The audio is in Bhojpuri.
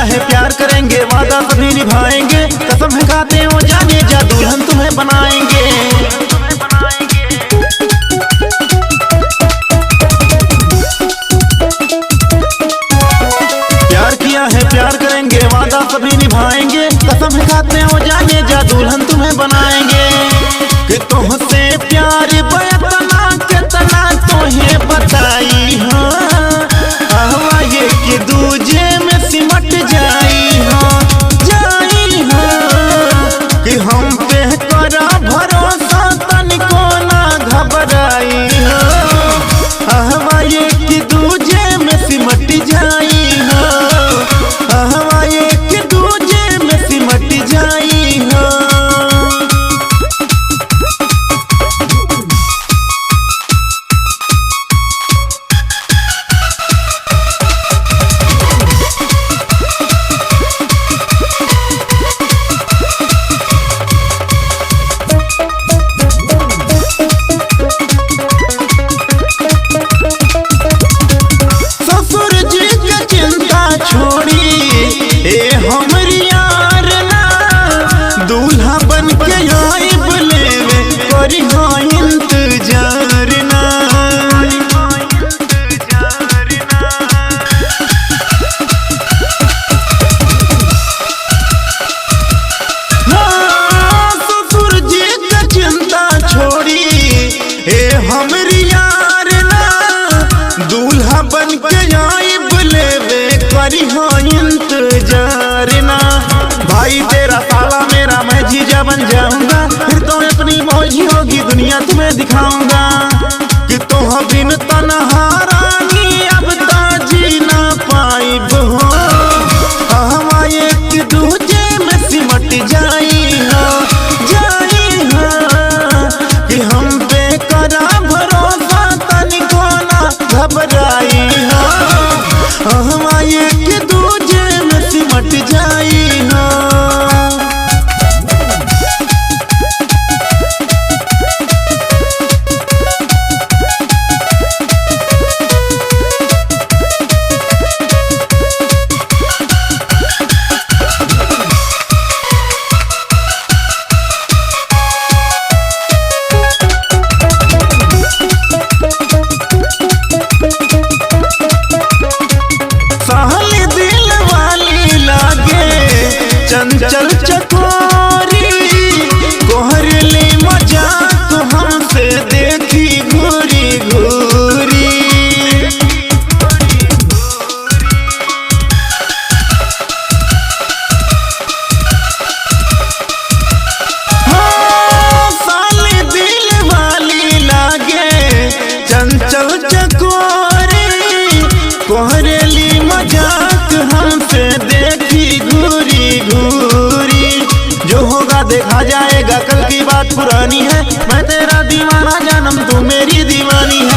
है प्यार करेंगे, वादा सभी निभाएंगे, कसम है खाते हो जाने जा दुल्हन तुम्हें बनाएंगे। प्यार किया है प्यार करेंगे, वादा सभी निभाएंगे, कसम है खाते हो जाने जा दुल्हन तुम्हें बनाएंगे। कि तुमसे प्यार बतना कितना तोहे बताई हाँ ये कि दूजे में सिमट जाई कि हम पे करा भरोसा तनिको ना घबराई ये कि दूजे में सिमट जाई ये कि दूजे में सिमट जाई हमरी यार ना दूल्हा बन के आइब लेवे करी हाँ इंतजार ना। ससुर जी का चिंता छोड़ी हमरी यार ना दूल्हा बन के आइब लेवे करी हाँ इंतजार ना। भाई तेरा साला मेरा मैं जीजा बन जाऊंगा, फिर तो अपनी मौजी होगी दुनिया तुम्हें दिखाऊंगा। कि तुम बिन तन्हा रानी अब ताजी ना पाइब हो एक दूजे में सिमट जाई कि हम पे करा भरोसा तनिको ना घबराई एक दूजे में सिमट जाई चंचल चकोरी कोहरली मजाक हमसे देखी घूरी घूरी। साली दिल वाली लागे चंचल चकोरी कोहरली मजाक हमसे देखी घूरी घूरी। जो होगा देखा जाएगा, कल की बात पुरानी है, मैं तेरा दीवाना जानम तू मेरी दीवानी है।